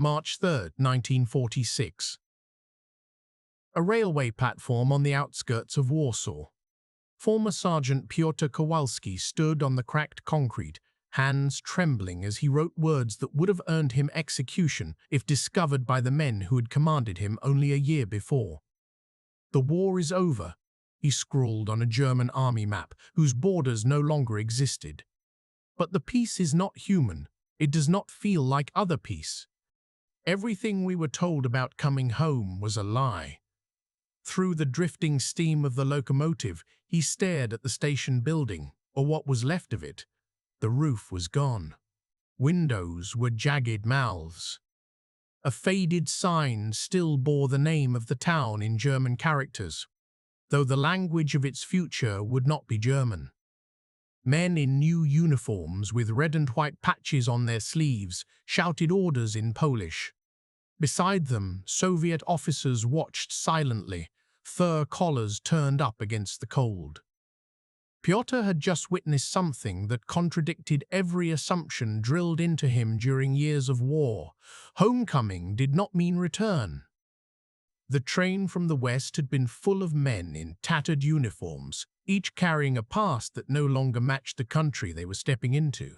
March 3, 1946. A railway platform on the outskirts of Warsaw. Former Sergeant Piotr Kowalski stood on the cracked concrete, hands trembling as he wrote words that would have earned him execution if discovered by the men who had commanded him only a year before. "The war is over," he scrawled on a German army map whose borders no longer existed. "But the peace is not human. It does not feel like other peace. Everything we were told about coming home was a lie." Through the drifting steam of the locomotive, he stared at the station building, or what was left of it. The roof was gone. Windows were jagged mouths. A faded sign still bore the name of the town in German characters, though the language of its future would not be German. Men in new uniforms with red and white patches on their sleeves shouted orders in Polish. Beside them, Soviet officers watched silently, fur collars turned up against the cold. Piotr had just witnessed something that contradicted every assumption drilled into him during years of war. Homecoming did not mean return. The train from the west had been full of men in tattered uniforms, each carrying a past that no longer matched the country they were stepping into.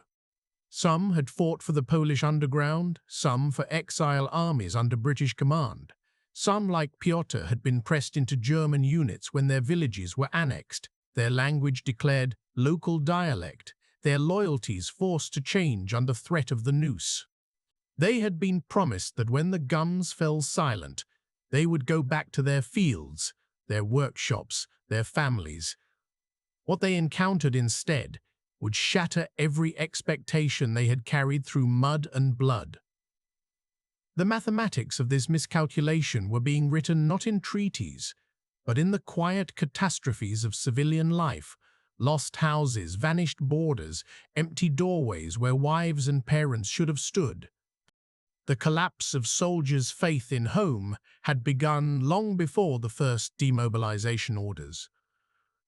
Some had fought for the Polish underground, some for exile armies under British command. Some, like Piotr, had been pressed into German units when their villages were annexed, their language declared local dialect, their loyalties forced to change under threat of the noose. They had been promised that when the guns fell silent, they would go back to their fields, their workshops, their families. What they encountered instead would shatter every expectation they had carried through mud and blood. The mathematics of this miscalculation were being written not in treaties, but in the quiet catastrophes of civilian life: lost houses, vanished borders, empty doorways where wives and parents should have stood. The collapse of soldiers' faith in home had begun long before the first demobilization orders.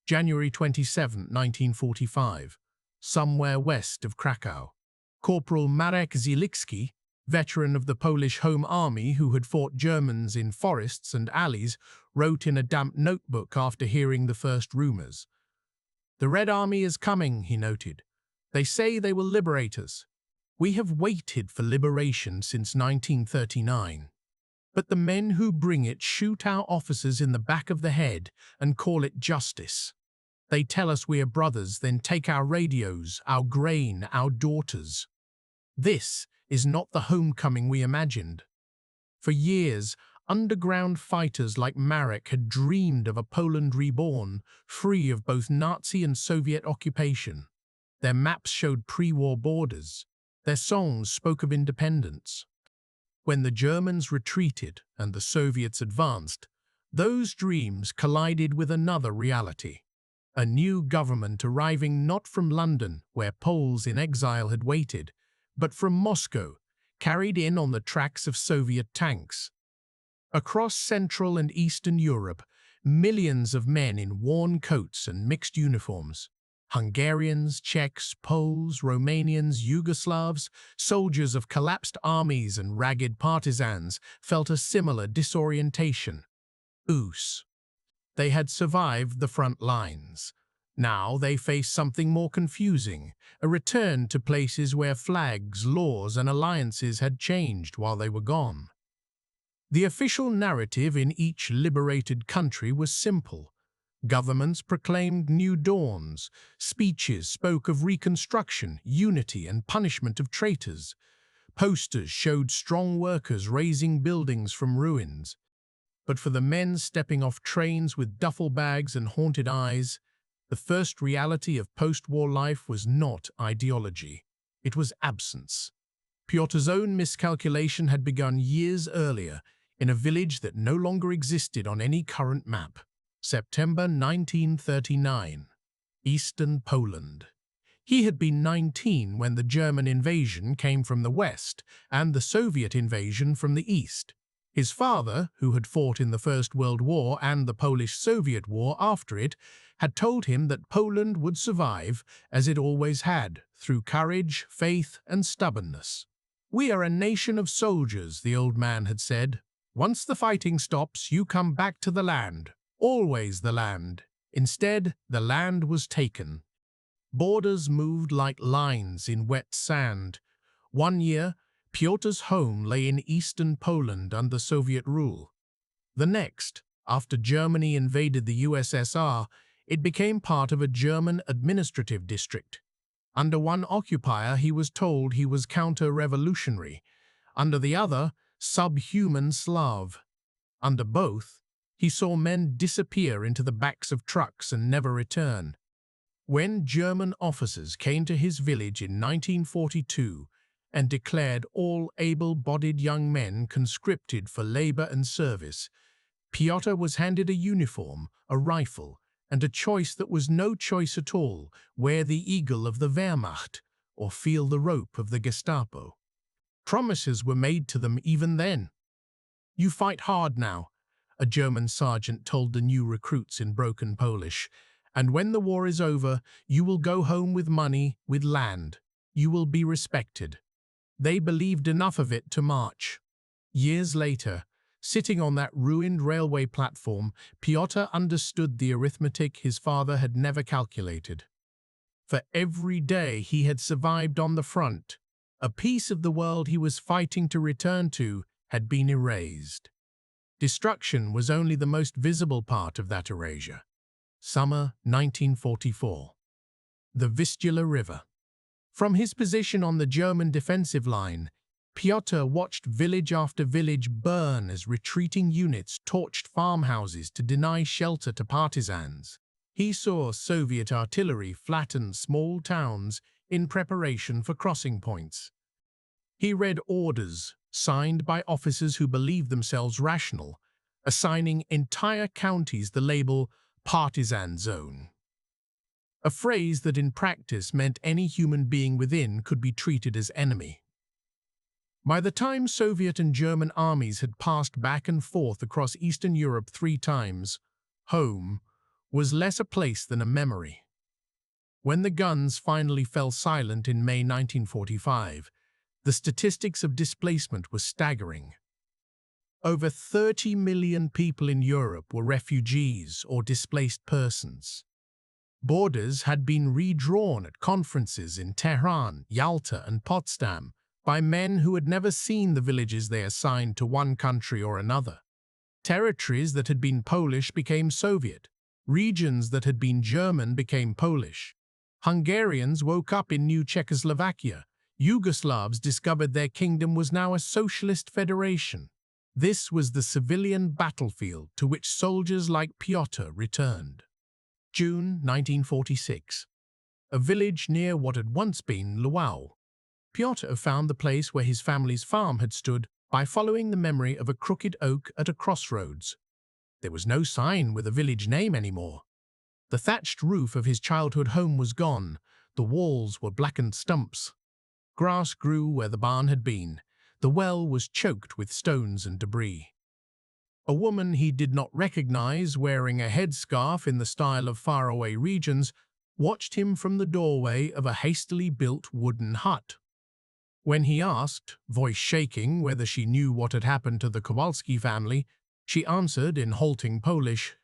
January 27, 1945, somewhere west of Krakow. Corporal Marek Zielicki, veteran of the Polish Home Army who had fought Germans in forests and alleys, wrote in a damp notebook after hearing the first rumors. "The Red Army is coming," he noted. "They say they will liberate us. We have waited for liberation since 1939. But the men who bring it shoot our officers in the back of the head and call it justice. They tell us we are brothers, then take our radios, our grain, our daughters. This is not the homecoming we imagined." For years, underground fighters like Marek had dreamed of a Poland reborn, free of both Nazi and Soviet occupation. Their maps showed pre-war borders. Their songs spoke of independence. When the Germans retreated and the Soviets advanced, those dreams collided with another reality. A new government arriving not from London, where Poles in exile had waited, but from Moscow, carried in on the tracks of Soviet tanks. Across Central and Eastern Europe, millions of men in worn coats and mixed uniforms, Hungarians, Czechs, Poles, Romanians, Yugoslavs, soldiers of collapsed armies and ragged partisans, felt a similar disorientation. They had survived the front lines. Now they faced something more confusing, a return to places where flags, laws, and alliances had changed while they were gone. The official narrative in each liberated country was simple. Governments proclaimed new dawns. Speeches spoke of reconstruction, unity, and punishment of traitors. Posters showed strong workers raising buildings from ruins. But for the men stepping off trains with duffel bags and haunted eyes, the first reality of post-war life was not ideology. It was absence. Piotr's own miscalculation had begun years earlier, in a village that no longer existed on any current map. September 1939, Eastern Poland. He had been 19 when the German invasion came from the west and the Soviet invasion from the east. His father, who had fought in the First World War and the Polish-Soviet War after it, had told him that Poland would survive, as it always had, through courage, faith, and stubbornness. "We are a nation of soldiers," the old man had said. "Once the fighting stops, you come back to the land. Always the land." Instead, the land was taken. Borders moved like lines in wet sand. One year, Piotr's home lay in eastern Poland under Soviet rule. The next, after Germany invaded the USSR, it became part of a German administrative district. Under one occupier, he was told he was counter-revolutionary. Under the other, subhuman Slav. Under both, he saw men disappear into the backs of trucks and never return. When German officers came to his village in 1942 and declared all able-bodied young men conscripted for labor and service, Piotr was handed a uniform, a rifle, and a choice that was no choice at all: wear the eagle of the Wehrmacht or feel the rope of the Gestapo. Promises were made to them even then. "You fight hard now," a German sergeant told the new recruits in broken Polish, "and when the war is over, you will go home with money, with land. You will be respected." They believed enough of it to march. Years later, sitting on that ruined railway platform, Piotr understood the arithmetic his father had never calculated. For every day he had survived on the front, a piece of the world he was fighting to return to had been erased. Destruction was only the most visible part of that erasure. Summer 1944. The Vistula River. From his position on the German defensive line, Piotr watched village after village burn as retreating units torched farmhouses to deny shelter to partisans. He saw Soviet artillery flatten small towns in preparation for crossing points. He read orders signed by officers who believed themselves rational, assigning entire counties the label "partisan zone," a phrase that in practice meant any human being within could be treated as enemy. By the time Soviet and German armies had passed back and forth across Eastern Europe 3 times, home was less a place than a memory. When the guns finally fell silent in May 1945, the statistics of displacement were staggering. Over 30 million people in Europe were refugees or displaced persons. Borders had been redrawn at conferences in Tehran, Yalta, and Potsdam by men who had never seen the villages they assigned to one country or another. Territories that had been Polish became Soviet. Regions that had been German became Polish. Hungarians woke up in new Czechoslovakia. Yugoslavs discovered their kingdom was now a socialist federation. This was the civilian battlefield to which soldiers like Piotr returned. June 1946. A village near what had once been Lwów. Piotr found the place where his family's farm had stood by following the memory of a crooked oak at a crossroads. There was no sign with a village name anymore. The thatched roof of his childhood home was gone. The walls were blackened stumps. Grass grew where the barn had been. The well was choked with stones and debris. A woman he did not recognize, wearing a headscarf in the style of faraway regions, watched him from the doorway of a hastily built wooden hut. When he asked, voice shaking, whether she knew what had happened to the Kowalski family, she answered in halting Polish,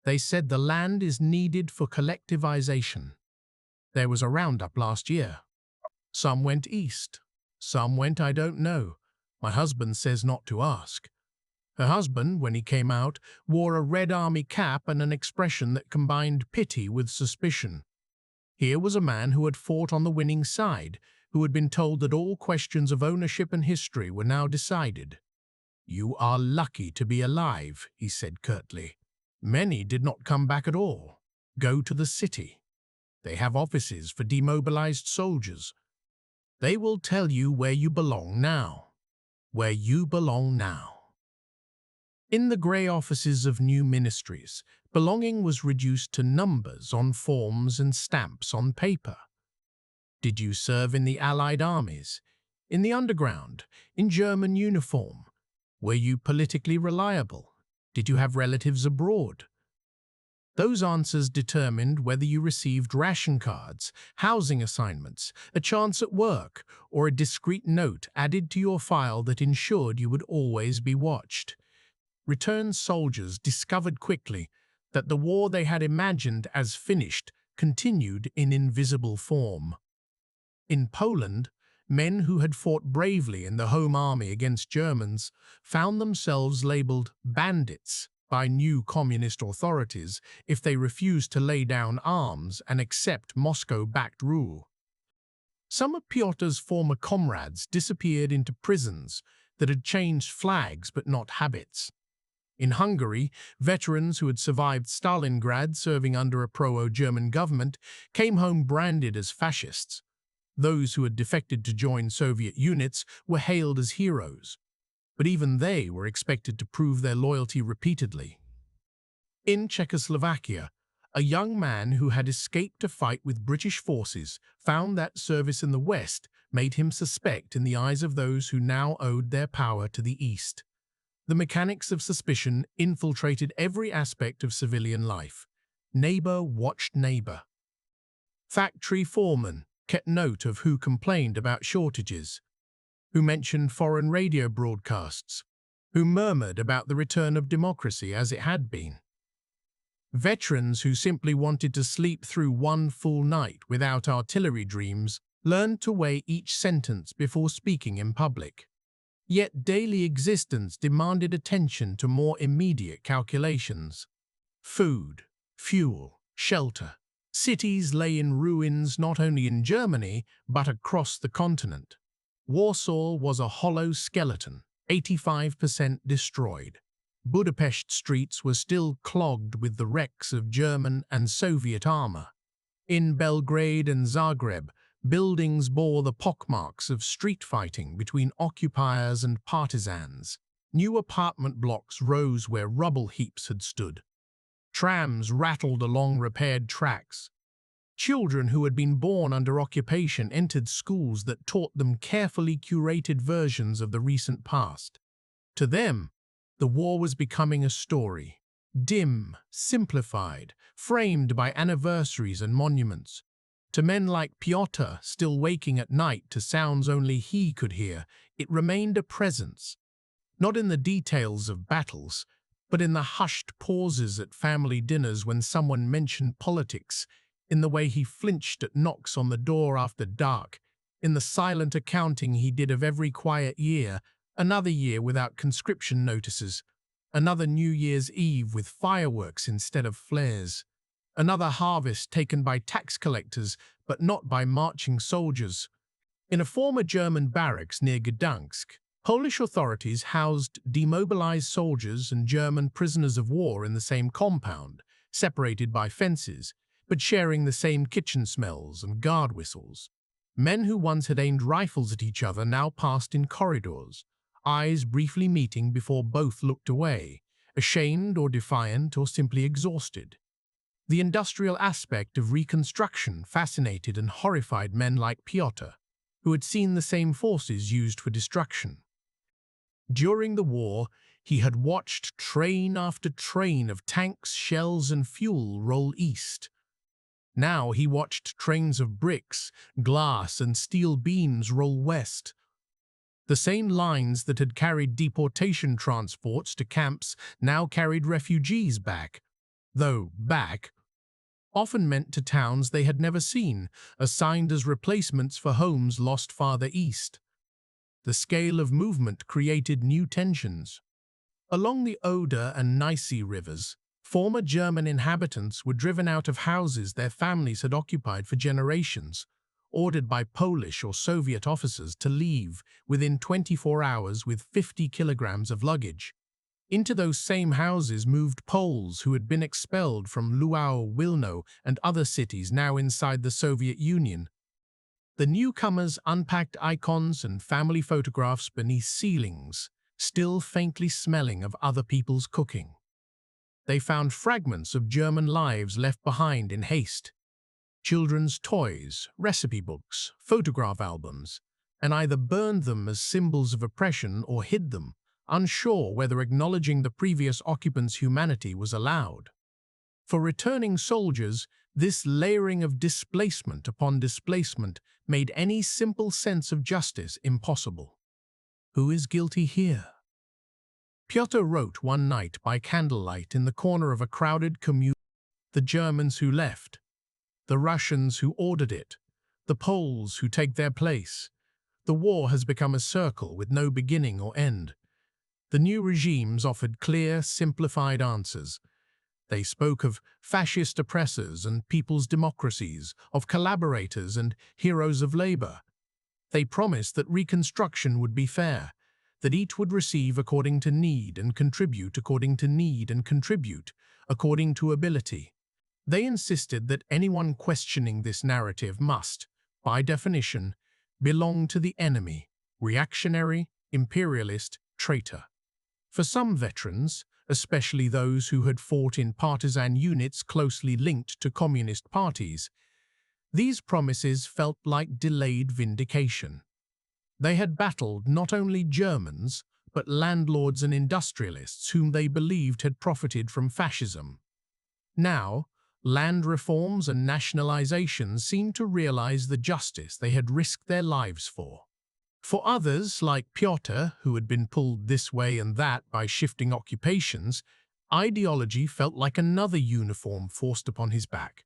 "They said the land is needed for collectivization. There was a roundup last year. Some went east. Some went I don't know. My husband says not to ask." Her husband, when he came out, wore a Red Army cap and an expression that combined pity with suspicion. Here was a man who had fought on the winning side, who had been told that all questions of ownership and history were now decided. "You are lucky to be alive," he said curtly. "Many did not come back at all. Go to the city. They have offices for demobilized soldiers. They will tell you where you belong now. Where you belong now." In the grey offices of new ministries, belonging was reduced to numbers on forms and stamps on paper. Did you serve in the Allied armies, in the underground, in German uniform? Were you politically reliable? Did you have relatives abroad? Those answers determined whether you received ration cards, housing assignments, a chance at work, or a discreet note added to your file that ensured you would always be watched. Returned soldiers discovered quickly that the war they had imagined as finished continued in invisible form. In Poland, men who had fought bravely in the Home Army against Germans found themselves labeled bandits by new communist authorities if they refused to lay down arms and accept Moscow-backed rule. Some of Piotr's former comrades disappeared into prisons that had changed flags but not habits. In Hungary, veterans who had survived Stalingrad serving under a pro-German government came home branded as fascists. Those who had defected to join Soviet units were hailed as heroes, but even they were expected to prove their loyalty repeatedly. In Czechoslovakia, a young man who had escaped to fight with British forces found that service in the West made him suspect in the eyes of those who now owed their power to the East. The mechanics of suspicion infiltrated every aspect of civilian life. Neighbor watched neighbor. Factory foremen kept note of who complained about shortages, who mentioned foreign radio broadcasts, who murmured about the return of democracy as it had been. Veterans who simply wanted to sleep through one full night without artillery dreams learned to weigh each sentence before speaking in public. Yet daily existence demanded attention to more immediate calculations. Food, fuel, shelter. Cities lay in ruins not only in Germany, but across the continent. Warsaw was a hollow skeleton, 85% destroyed. Budapest streets were still clogged with the wrecks of German and Soviet armor. In Belgrade and Zagreb, buildings bore the pockmarks of street fighting between occupiers and partisans. New apartment blocks rose where rubble heaps had stood. Trams rattled along repaired tracks. Children who had been born under occupation entered schools that taught them carefully curated versions of the recent past. To them, the war was becoming a story, dim, simplified, framed by anniversaries and monuments. To men like Piotr, still waking at night to sounds only he could hear, it remained a presence, not in the details of battles, but in the hushed pauses at family dinners when someone mentioned politics, in the way he flinched at knocks on the door after dark, in the silent accounting he did of every quiet year, another year without conscription notices, another New Year's Eve with fireworks instead of flares, another harvest taken by tax collectors but not by marching soldiers. In a former German barracks near Gdansk, Polish authorities housed demobilized soldiers and German prisoners of war in the same compound, separated by fences, but sharing the same kitchen smells and guard whistles. Men who once had aimed rifles at each other now passed in corridors, eyes briefly meeting before both looked away, ashamed or defiant or simply exhausted. The industrial aspect of reconstruction fascinated and horrified men like Piotr, who had seen the same forces used for destruction. During the war, he had watched train after train of tanks, shells, and fuel roll east. Now he watched trains of bricks, glass, and steel beams roll west. The same lines that had carried deportation transports to camps now carried refugees back, though back often meant to towns they had never seen, assigned as replacements for homes lost farther east. The scale of movement created new tensions. Along the Oder and Neisse rivers, former German inhabitants were driven out of houses their families had occupied for generations, ordered by Polish or Soviet officers to leave within 24 hours with 50 kilograms of luggage. Into those same houses moved Poles who had been expelled from Lwów, Wilno, and other cities now inside the Soviet Union. The newcomers unpacked icons and family photographs beneath ceilings, still faintly smelling of other people's cooking. They found fragments of German lives left behind in haste, children's toys, recipe books, photograph albums, and either burned them as symbols of oppression or hid them, unsure whether acknowledging the previous occupants' humanity was allowed. For returning soldiers, this layering of displacement upon displacement made any simple sense of justice impossible. Who is guilty here? Pyotr wrote one night by candlelight in the corner of a crowded commune. The Germans who left, the Russians who ordered it, the Poles who take their place. The war has become a circle with no beginning or end. The new regimes offered clear, simplified answers. They spoke of fascist oppressors and people's democracies, of collaborators and heroes of labor. They promised that reconstruction would be fair, that each would receive according to need and contribute according to need and contribute according to ability. They insisted that anyone questioning this narrative must, by definition, belong to the enemy, reactionary, imperialist, traitor. For some veterans, especially those who had fought in partisan units closely linked to communist parties, these promises felt like delayed vindication. They had battled not only Germans, but landlords and industrialists whom they believed had profited from fascism. Now, land reforms and nationalizations seemed to realize the justice they had risked their lives for. For others, like Pyotr, who had been pulled this way and that by shifting occupations, ideology felt like another uniform forced upon his back.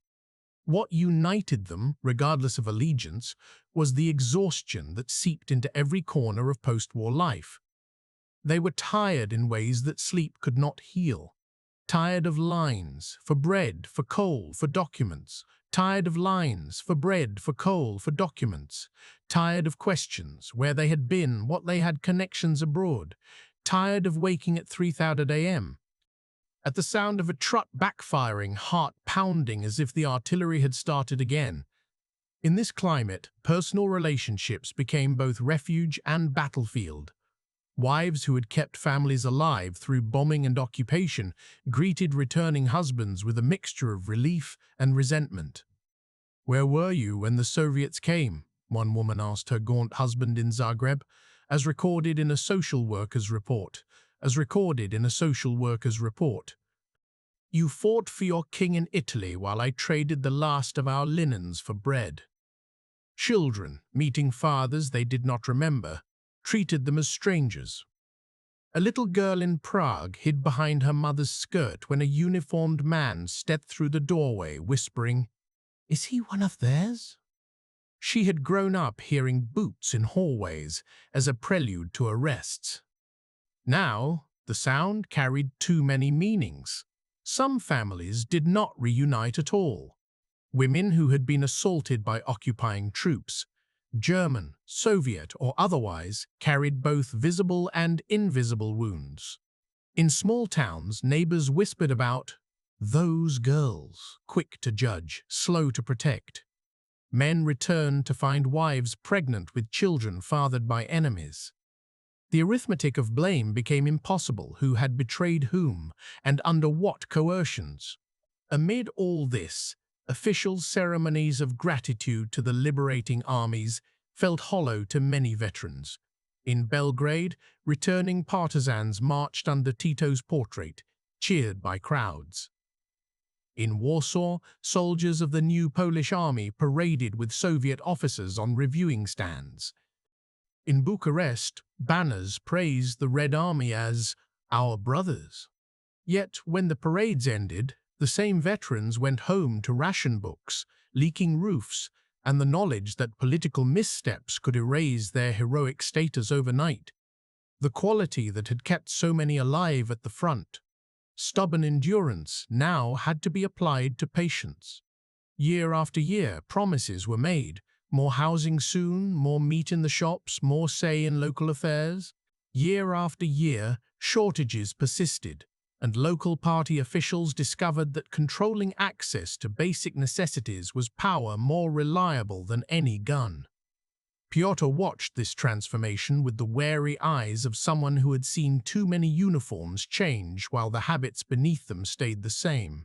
What united them, regardless of allegiance, was the exhaustion that seeped into every corner of post-war life. They were tired in ways that sleep could not heal. Tired of lines, for bread, for coal, for documents. Tired of lines, for bread, for coal, for documents. Tired of questions, where they had been, what they had connections abroad. Tired of waking at 3:30 a.m. At the sound of a truck backfiring, heart pounding as if the artillery had started again. In this climate, personal relationships became both refuge and battlefield. Wives who had kept families alive through bombing and occupation greeted returning husbands with a mixture of relief and resentment. "Where were you when the Soviets came?" one woman asked her gaunt husband in Zagreb, as recorded in a social worker's report. "You fought for your king in Italy while I traded the last of our linens for bread." Children, meeting fathers they did not remember, treated them as strangers. A little girl in Prague hid behind her mother's skirt when a uniformed man stepped through the doorway, whispering, "Is he one of theirs?" She had grown up hearing boots in hallways as a prelude to arrests. Now, the sound carried too many meanings. Some families did not reunite at all. Women who had been assaulted by occupying troops, German, Soviet, or otherwise, carried both visible and invisible wounds. In small towns, neighbors whispered about those girls, quick to judge, slow to protect. Men returned to find wives pregnant with children fathered by enemies. The arithmetic of blame became impossible. Who had betrayed whom, and under what coercions? Amid all this, official ceremonies of gratitude to the liberating armies felt hollow to many veterans. In Belgrade, returning partisans marched under Tito's portrait, cheered by crowds. In Warsaw, soldiers of the new Polish army paraded with Soviet officers on reviewing stands. In Bucharest, banners praised the Red Army as "our brothers." Yet, when the parades ended, the same veterans went home to ration books, leaking roofs, and the knowledge that political missteps could erase their heroic status overnight. The quality that had kept so many alive at the front, stubborn endurance, now had to be applied to patience. Year after year, promises were made. More housing soon, more meat in the shops, more say in local affairs. Year after year, shortages persisted, and local party officials discovered that controlling access to basic necessities was power more reliable than any gun. Pyotr watched this transformation with the wary eyes of someone who had seen too many uniforms change while the habits beneath them stayed the same.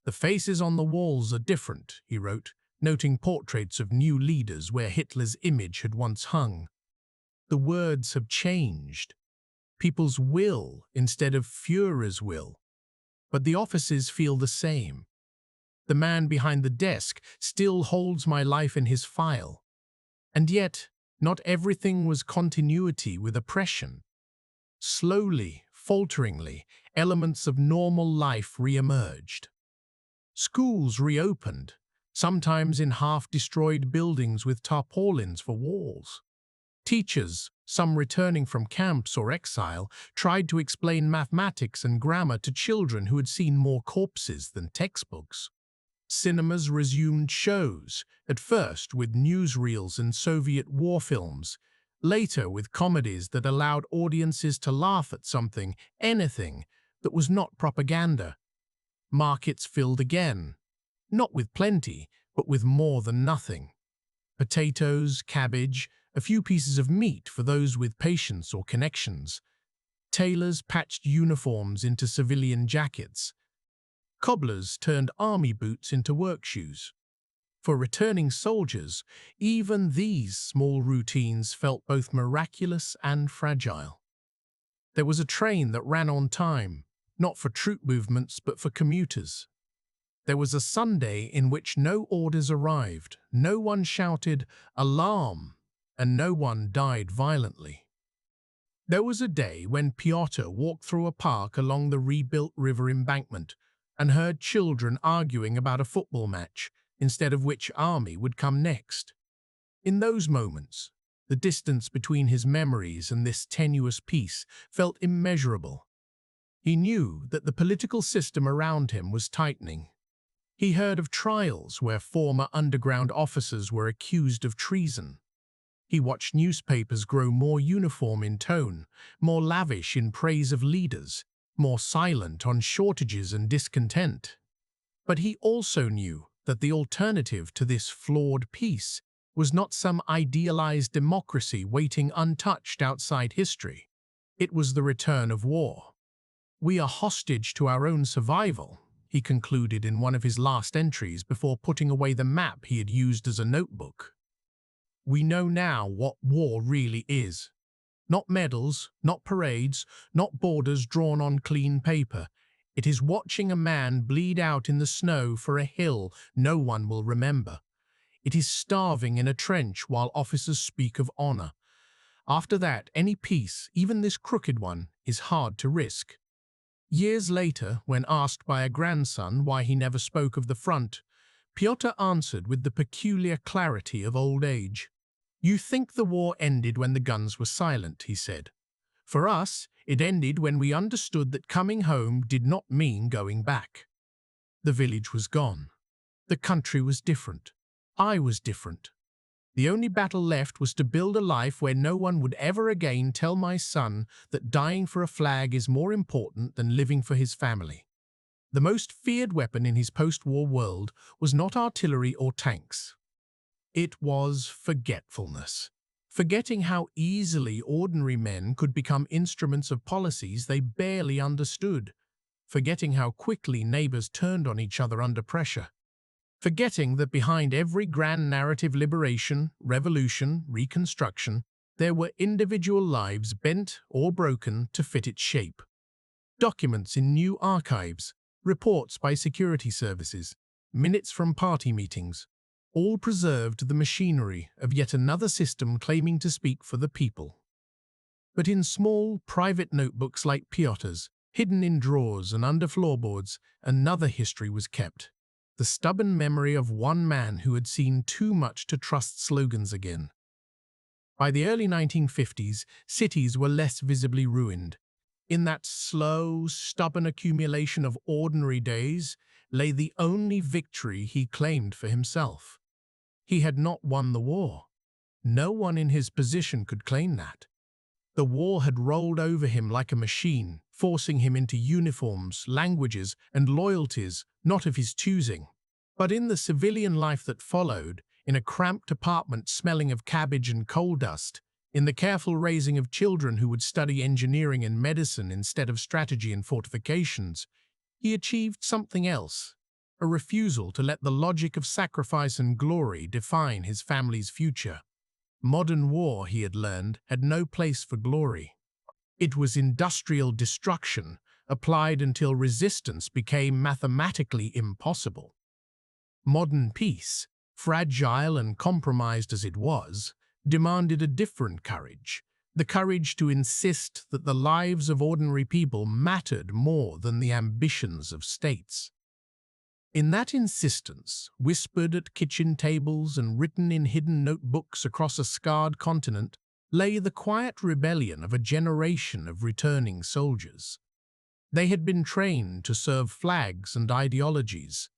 "The faces on the walls are different," he wrote, noting portraits of new leaders where Hitler's image had once hung. "The words have changed. People's will instead of Führer's will." but the offices feel the same. The man behind the desk still holds my life in his file. And yet, not everything was continuity with oppression. Slowly, falteringly, elements of normal life re-emerged. Schools reopened, sometimes in half-destroyed buildings with tarpaulins for walls. Teachers, some returning from camps or exile, tried to explain mathematics and grammar to children who had seen more corpses than textbooks. Cinemas resumed shows, at first with newsreels and Soviet war films, later with comedies that allowed audiences to laugh at something, anything, that was not propaganda. Markets filled again, not with plenty, but with more than nothing. Potatoes, cabbage, a few pieces of meat for those with patience or connections. Tailors patched uniforms into civilian jackets. Cobblers turned army boots into work shoes. For returning soldiers, even these small routines felt both miraculous and fragile. There was a train that ran on time, not for troop movements but for commuters. There was a Sunday in which no orders arrived, no one shouted, "Alarm!" and no one died violently. There was a day when Piotr walked through a park along the rebuilt river embankment and heard children arguing about a football match, instead of which army would come next. In those moments, the distance between his memories and this tenuous peace felt immeasurable. He knew that the political system around him was tightening. He heard of trials where former underground officers were accused of treason. He watched newspapers grow more uniform in tone, more lavish in praise of leaders, more silent on shortages and discontent. But he also knew that the alternative to this flawed peace was not some idealized democracy waiting untouched outside history. It was the return of war. "We are hostage to our own survival," he concluded in one of his last entries before putting away the map he had used as a notebook. "We know now what war really is. Not medals, not parades, not borders drawn on clean paper. It is watching a man bleed out in the snow for a hill no one will remember. It is starving in a trench while officers speak of honor. After that, any peace, even this crooked one, is hard to risk." Years later, when asked by a grandson why he never spoke of the front, Piotr answered with the peculiar clarity of old age. "You think the war ended when the guns were silent," he said. "For us, it ended when we understood that coming home did not mean going back." The village was gone. The country was different. I was different. The only battle left was to build a life where no one would ever again tell my son that dying for a flag is more important than living for his family. The most feared weapon in his post-war world was not artillery or tanks. It was forgetfulness. Forgetting how easily ordinary men could become instruments of policies they barely understood. Forgetting how quickly neighbors turned on each other under pressure. Forgetting that behind every grand narrative liberation, revolution, reconstruction, there were individual lives bent or broken to fit its shape. Documents in new archives, reports by security services, minutes from party meetings, all preserved the machinery of yet another system claiming to speak for the people. But in small, private notebooks like Piotr's, hidden in drawers and under floorboards, another history was kept. The stubborn memory of one man who had seen too much to trust slogans again. By the early 1950s, cities were less visibly ruined. In that slow, stubborn accumulation of ordinary days lay the only victory he claimed for himself. He had not won the war. No one in his position could claim that. The war had rolled over him like a machine, forcing him into uniforms, languages, and loyalties not of his choosing. But in the civilian life that followed, in a cramped apartment smelling of cabbage and coal dust, in the careful raising of children who would study engineering and medicine instead of strategy and fortifications, he achieved something else, a refusal to let the logic of sacrifice and glory define his family's future. Modern war, he had learned, had no place for glory. It was industrial destruction, applied until resistance became mathematically impossible. Modern peace, fragile and compromised as it was, demanded a different courage, the courage to insist that the lives of ordinary people mattered more than the ambitions of states. In that insistence, whispered at kitchen tables and written in hidden notebooks across a scarred continent, lay the quiet rebellion of a generation of returning soldiers. They had been trained to serve flags and ideologies.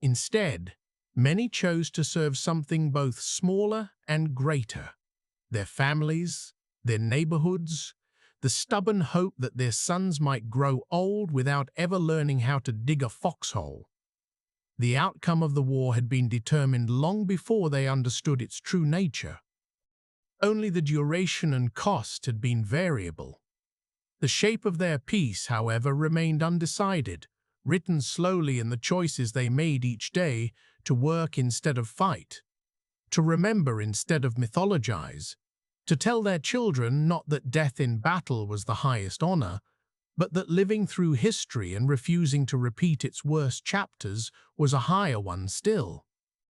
Instead, many chose to serve something both smaller and greater: their families, their neighborhoods, the stubborn hope that their sons might grow old without ever learning how to dig a foxhole. The outcome of the war had been determined long before they understood its true nature. Only the duration and cost had been variable. The shape of their peace, however, remained undecided, written slowly in the choices they made each day: to work instead of fight, to remember instead of mythologize, to tell their children not that death in battle was the highest honor, but that living through history and refusing to repeat its worst chapters was a higher one still.